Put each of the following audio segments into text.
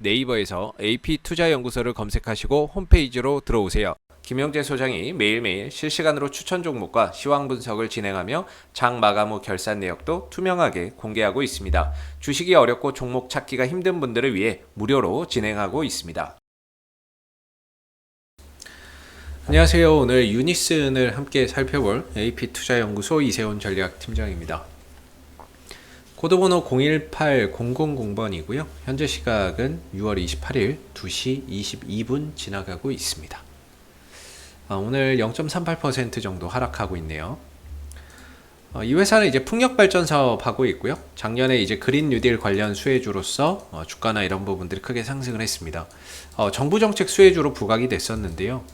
네이버에서 AP투자연구소를 검색하시고 홈페이지로 들어오세요. 김영재 소장이 매일매일 실시간으로 추천 종목과 시황 분석을 진행하며 장 마감 후 결산 내역도 투명하게 공개하고 있습니다. 주식이 어렵고 종목 찾기가 힘든 분들을 위해 무료로 진행하고 있습니다. 안녕하세요. 오늘 유니슨을 함께 살펴볼 AP투자연구소 이세훈 전략팀장입니다. 코드번호 018000번이고요. 현재 시각은 6월 28일 2시 22분 지나가고 있습니다. 오늘 0.38% 정도 하락하고 있네요. 이 회사는 이제 풍력발전 사업하고 있고요. 작년에 이제 그린 뉴딜 관련 수혜주로서 주가나 이런 부분들이 크게 상승을 했습니다. 정부 정책 수혜주로 부각이 됐었는데요.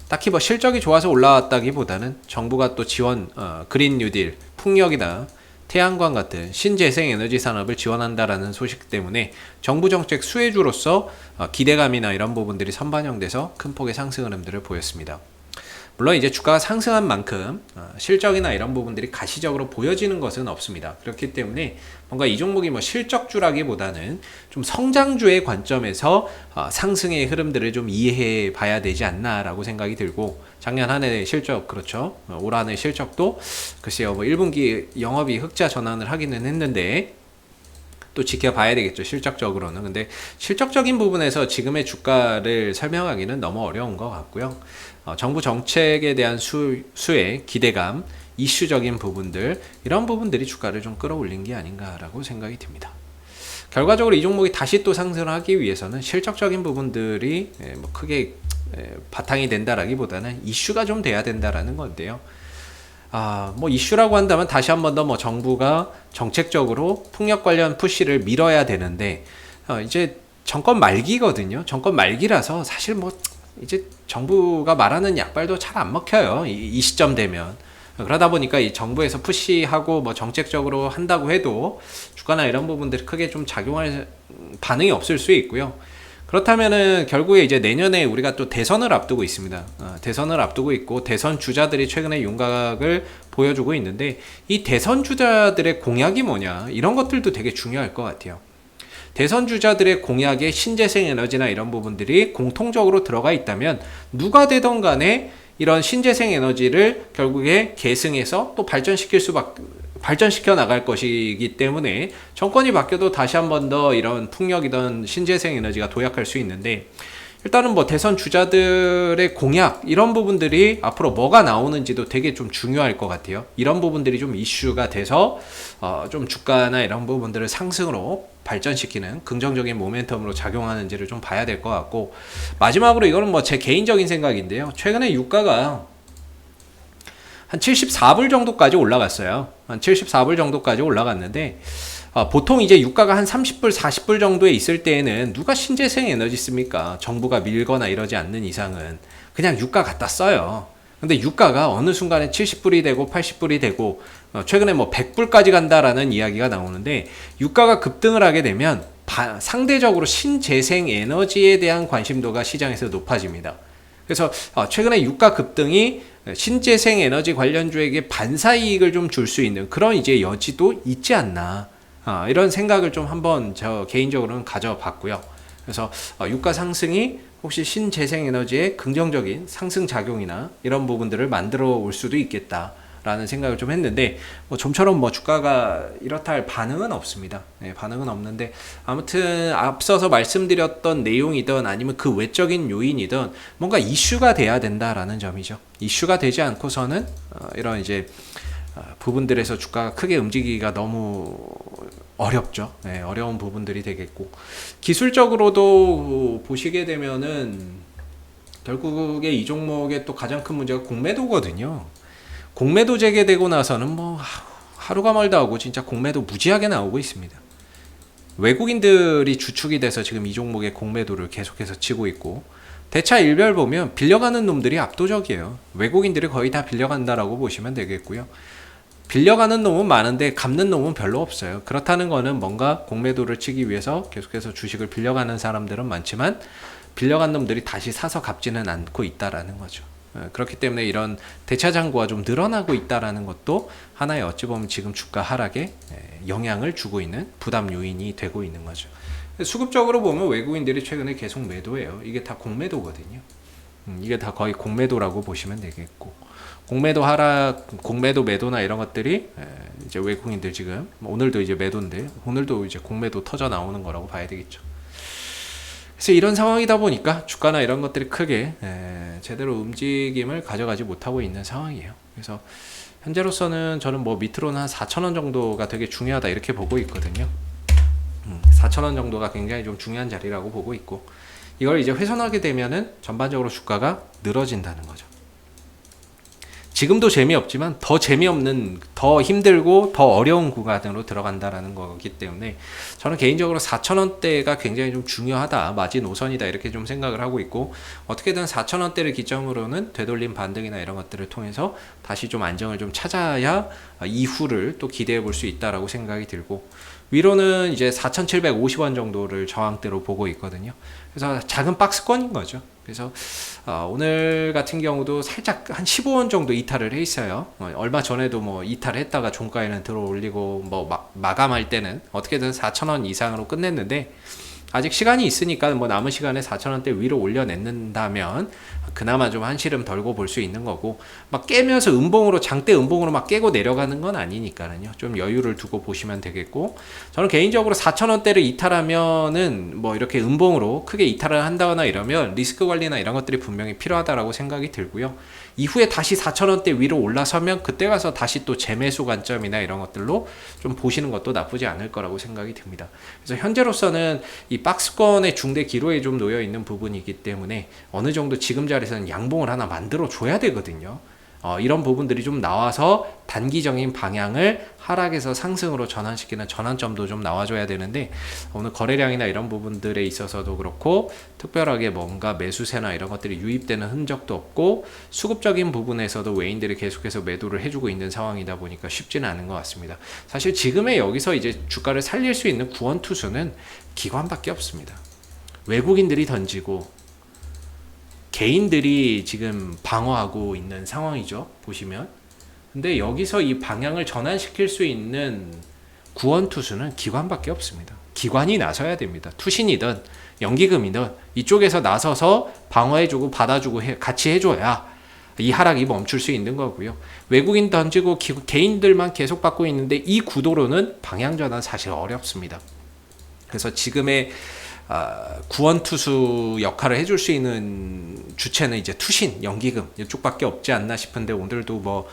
딱히 뭐 실적이 좋아서 올라왔다기보다는 정부가 또 지원, 그린 뉴딜, 풍력이나 태양광 같은 신재생 에너지 산업을 지원한다라는 소식 때문에 정부 정책 수혜주로서 기대감이나 이런 부분들이 선반영돼서 큰 폭의 상승 흐름들을 보였습니다. 물론 이제 주가가 상승한 만큼 실적이나 이런 부분들이 가시적으로 보여지는 것은 없습니다. 그렇기 때문에 뭔가 이 종목이 뭐 실적주라기보다는 좀 성장주의 관점에서 상승의 흐름들을 좀 이해해 봐야 되지 않나라고 생각이 들고, 작년 한 해 실적, 그렇죠, 올 한 해 실적도 글쎄요 뭐 1분기 영업이 흑자 전환을 하기는 했는데 또 지켜봐야 되겠죠, 실적적으로는. 근데 실적적인 부분에서 지금의 주가를 설명하기는 너무 어려운 것 같고요. 정부 정책에 대한 수혜, 기대감, 이슈적인 부분들, 이런 부분들이 주가를 좀 끌어올린 게 아닌가라고 생각이 듭니다. 결과적으로 이 종목이 다시 또 상승을 하기 위해서는 실적적인 부분들이 뭐 크게 바탕이 된다라기보다는 이슈가 좀 돼야 된다라는 건데요. 뭐 이슈라고 한다면 다시 한 번 더 뭐 정부가 정책적으로 풍력 관련 푸시를 밀어야 되는데, 이제 정권 말기거든요. 정권 말기라서 사실 뭐 이제 정부가 말하는 약발도 잘 안 먹혀요. 이 시점 되면. 그러다 보니까 이 정부에서 푸시하고 뭐 정책적으로 한다고 해도 주가나 이런 부분들이 크게 좀 작용할 반응이 없을 수 있고요. 그렇다면은 결국에 이제 내년에 우리가 또 대선을 앞두고 있습니다. 대선을 앞두고 있고, 대선 주자들이 최근에 윤곽을 보여주고 있는데, 이 대선 주자들의 공약이 뭐냐, 이런 것들도 되게 중요할 것 같아요. 대선 주자들의 공약에 신재생 에너지나 이런 부분들이 공통적으로 들어가 있다면 누가 되던 간에 이런 신재생 에너지를 결국에 계승해서 또 발전시켜 나갈 것이기 때문에 정권이 바뀌어도 다시 한 번 더 이런 풍력이든 신재생 에너지가 도약할 수 있는데, 일단은 뭐 대선 주자들의 공약, 이런 부분들이 앞으로 뭐가 나오는지도 되게 좀 중요할 것 같아요. 이런 부분들이 좀 이슈가 돼서 좀 주가나 이런 부분들을 상승으로 발전시키는 긍정적인 모멘텀으로 작용하는지를 좀 봐야 될 것 같고, 마지막으로 이거는 뭐 제 개인적인 생각인데요. 최근에 유가가 한 74불 정도까지 올라갔어요. 한 74불 정도까지 올라갔는데, 보통 이제 유가가 한 30불, 40불 정도에 있을 때에는 누가 신재생 에너지 씁니까? 정부가 밀거나 이러지 않는 이상은 그냥 유가 갖다 써요. 근데 유가가 어느 순간에 70불이 되고 80불이 되고 최근에 뭐 100불까지 간다라는 이야기가 나오는데, 유가가 급등을 하게 되면 상대적으로 신재생 에너지에 대한 관심도가 시장에서 높아집니다. 그래서 최근에 유가 급등이 신재생 에너지 관련주에게 반사이익을 좀 줄 수 있는 그런 이제 여지도 있지 않나, 이런 생각을 좀 한번 저 개인적으로는 가져봤고요. 그래서 유가 상승이 혹시 신재생 에너지의 긍정적인 상승 작용이나 이런 부분들을 만들어 올 수도 있겠다라는 생각을 좀 했는데, 뭐 좀처럼 뭐 주가가 이렇다 할 반응은 없습니다. 네, 반응은 없는데, 아무튼 앞서서 말씀드렸던 내용이든 아니면 그 외적인 요인이든 뭔가 이슈가 돼야 된다라는 점이죠. 이슈가 되지 않고서는 이런 이제 부분들에서 주가가 크게 움직이기가 너무 어렵죠. 네, 어려운 부분들이 되겠고, 기술적으로도 보시게 되면은 결국에 이 종목의 또 가장 큰 문제가 공매도거든요. 공매도 재개되고 나서는 뭐 하루가 멀다 하고 진짜 공매도 무지하게 나오고 있습니다. 외국인들이 주축이 돼서 지금 이 종목의 공매도를 계속해서 치고 있고, 대차 일별 보면 빌려가는 놈들이 압도적이에요. 외국인들이 거의 다 빌려간다라고 보시면 되겠고요. 빌려가는 놈은 많은데 갚는 놈은 별로 없어요. 그렇다는 거는 뭔가 공매도를 치기 위해서 계속해서 주식을 빌려가는 사람들은 많지만 빌려간 놈들이 다시 사서 갚지는 않고 있다라는 거죠. 그렇기 때문에 이런 대차 잔고가 좀 늘어나고 있다라는 것도 하나의 어찌 보면 지금 주가 하락에 영향을 주고 있는 부담 요인이 되고 있는 거죠. 수급적으로 보면 외국인들이 최근에 계속 매도해요. 이게 다 공매도거든요. 이게 다 거의 공매도라고 보시면 되겠고, 공매도 하락, 공매도 매도나 이런 것들이 이제 외국인들 지금 오늘도 이제 매도인데 오늘도 이제 공매도 터져 나오는 거라고 봐야 되겠죠. 그래서 이런 상황이다 보니까 주가나 이런 것들이 크게 제대로 움직임을 가져가지 못하고 있는 상황이에요. 그래서 현재로서는 저는 뭐 밑으로는 한 4,000원 정도가 되게 중요하다 이렇게 보고 있거든요. 4,000원 정도가 굉장히 좀 중요한 자리라고 보고 있고, 이걸 이제 훼손하게 되면은 전반적으로 주가가 늘어진다는 거죠. 지금도 재미없지만 더 재미없는, 더 힘들고 더 어려운 구간으로 들어간다라는 거기 때문에 저는 개인적으로 4,000원대가 굉장히 좀 중요하다, 마지노선이다 이렇게 좀 생각을 하고 있고, 어떻게든 4,000원대를 기점으로는 되돌림 반등이나 이런 것들을 통해서 다시 좀 안정을 좀 찾아야 이후를 또 기대해 볼 수 있다라고 생각이 들고, 위로는 이제 4,750원 정도를 저항대로 보고 있거든요. 그래서 작은 박스권인 거죠. 그래서 오늘 같은 경우도 살짝 한 15원 정도 이탈을 해 있어요. 얼마 전에도 뭐 이탈했다가 종가에는 들어 올리고 뭐 마감할 때는 어떻게든 4,000원 이상으로 끝냈는데, 아직 시간이 있으니까 뭐 남은 시간에 4,000원대 위로 올려냈는다면 그나마 좀 한시름 덜고 볼 수 있는 거고, 막 깨면서 음봉으로, 장대 음봉으로 막 깨고 내려가는 건 아니니까요. 좀 여유를 두고 보시면 되겠고, 저는 개인적으로 4,000원대를 이탈하면은 뭐 이렇게 음봉으로 크게 이탈을 한다거나 이러면 리스크 관리나 이런 것들이 분명히 필요하다라고 생각이 들고요. 이후에 다시 4,000원대 위로 올라서면 그때 가서 다시 또 재매수 관점이나 이런 것들로 좀 보시는 것도 나쁘지 않을 거라고 생각이 듭니다. 그래서 현재로서는 이 박스권의 중대 기로에 좀 놓여 있는 부분이기 때문에 어느 정도 지금 자리에서는 양봉을 하나 만들어 줘야 되거든요. 이런 부분들이 좀 나와서 단기적인 방향을 하락에서 상승으로 전환시키는 전환점도 좀 나와줘야 되는데, 오늘 거래량이나 이런 부분들에 있어서도 그렇고 특별하게 뭔가 매수세나 이런 것들이 유입되는 흔적도 없고, 수급적인 부분에서도 외인들이 계속해서 매도를 해주고 있는 상황이다 보니까 쉽지는 않은 것 같습니다. 사실 지금의 여기서 이제 주가를 살릴 수 있는 구원투수는 기관밖에 없습니다. 외국인들이 던지고 개인들이 지금 방어하고 있는 상황이죠, 보시면. 근데 여기서 이 방향을 전환시킬 수 있는 구원투수는 기관밖에 없습니다. 기관이 나서야 됩니다. 투신이든 연기금이든 이쪽에서 나서서 방어해주고 받아주고 같이 해줘야 이 하락이 멈출 수 있는 거고요. 외국인 던지고 개인들만 계속 받고 있는데 이 구도로는 방향 전환 사실 어렵습니다. 그래서 지금의 구원투수 역할을 해줄 수 있는 주체는 이제 투신, 연기금 이쪽밖에 없지 않나 싶은데, 오늘도 뭐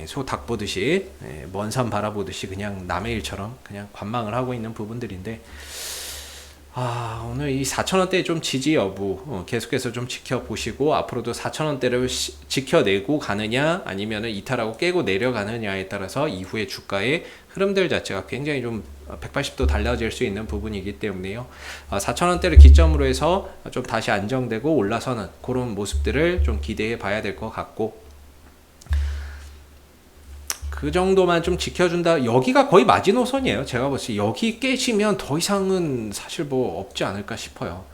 소 닭 보듯이 먼 산 바라보듯이 그냥 남의 일처럼 그냥 관망을 하고 있는 부분들인데, 오늘 이 4,000원대 좀 지지 여부 계속해서 좀 지켜보시고, 앞으로도 4,000원대를 지켜내고 가느냐 아니면은 이탈하고 깨고 내려가느냐에 따라서 이후의 주가의 흐름들 자체가 굉장히 좀 180도 달라질 수 있는 부분이기 때문에요. 4,000원대를 기점으로 해서 좀 다시 안정되고 올라서는 그런 모습들을 좀 기대해 봐야 될 것 같고, 그 정도만 좀 지켜준다. 여기가 거의 마지노선이에요. 제가 봤을 때 여기 깨지면 더 이상은 사실 뭐 없지 않을까 싶어요.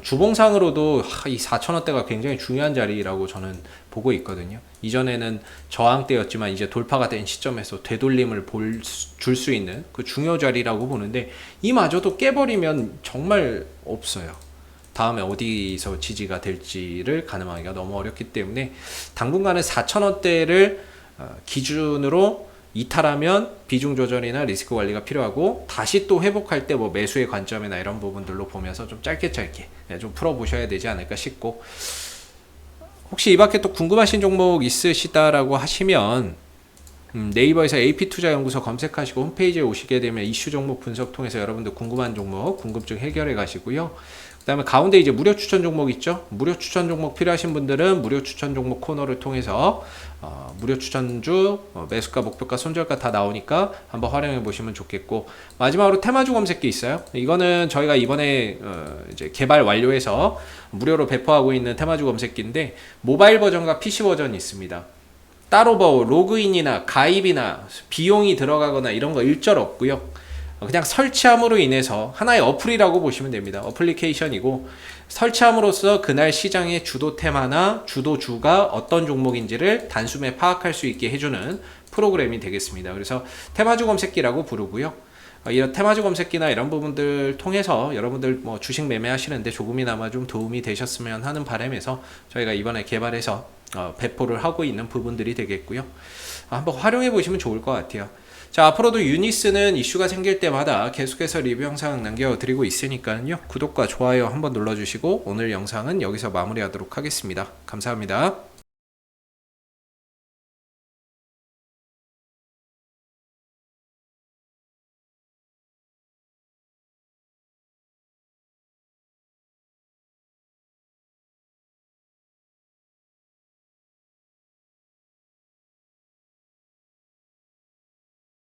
주봉상으로도 이 4,000원대가 굉장히 중요한 자리라고 저는 보고 있거든요. 이전에는 저항대였지만 이제 돌파가 된 시점에서 되돌림을 줄 수 있는 그 중요 자리라고 보는데, 이마저도 깨버리면 정말 없어요. 다음에 어디서 지지가 될지를 가늠하기가 너무 어렵기 때문에 당분간은 4,000원대를 기준으로 이탈하면 비중 조절이나 리스크 관리가 필요하고, 다시 또 회복할 때 뭐 매수의 관점이나 이런 부분들로 보면서 좀 짧게 좀 풀어보셔야 되지 않을까 싶고, 혹시 이 밖에 또 궁금하신 종목 있으시다라고 하시면 네이버에서 AP투자연구소 검색하시고 홈페이지에 오시게 되면 이슈 종목 분석 통해서 여러분들 궁금한 종목, 궁금증 해결해 가시고요. 그 다음에 가운데 이제 무료 추천 종목 있죠. 무료 추천 종목 필요하신 분들은 무료 추천 종목 코너를 통해서 무료 추천주 매수가, 목표가, 손절가 다 나오니까 한번 활용해 보시면 좋겠고, 마지막으로 테마주 검색기 있어요. 이거는 저희가 이번에 이제 개발 완료해서 무료로 배포하고 있는 테마주 검색기인데, 모바일 버전과 PC 버전이 있습니다. 따로 뭐 로그인이나 가입이나 비용이 들어가거나 이런 거 일절 없고요. 그냥 설치함으로 인해서 하나의 어플이라고 보시면 됩니다. 어플리케이션이고, 설치함으로써 그날 시장의 주도 테마나 주도주가 어떤 종목인지를 단숨에 파악할 수 있게 해주는 프로그램이 되겠습니다. 그래서 테마주 검색기라고 부르고요. 이런 테마주 검색기나 이런 부분들 통해서 여러분들 뭐 주식 매매하시는데 조금이나마 좀 도움이 되셨으면 하는 바람에서 저희가 이번에 개발해서 배포를 하고 있는 부분들이 되겠고요. 한번 활용해 보시면 좋을 것 같아요. 자, 앞으로도 유니스는 이슈가 생길 때마다 계속해서 리뷰 영상 남겨드리고 있으니까요. 구독과 좋아요 한번 눌러주시고 오늘 영상은 여기서 마무리하도록 하겠습니다. 감사합니다.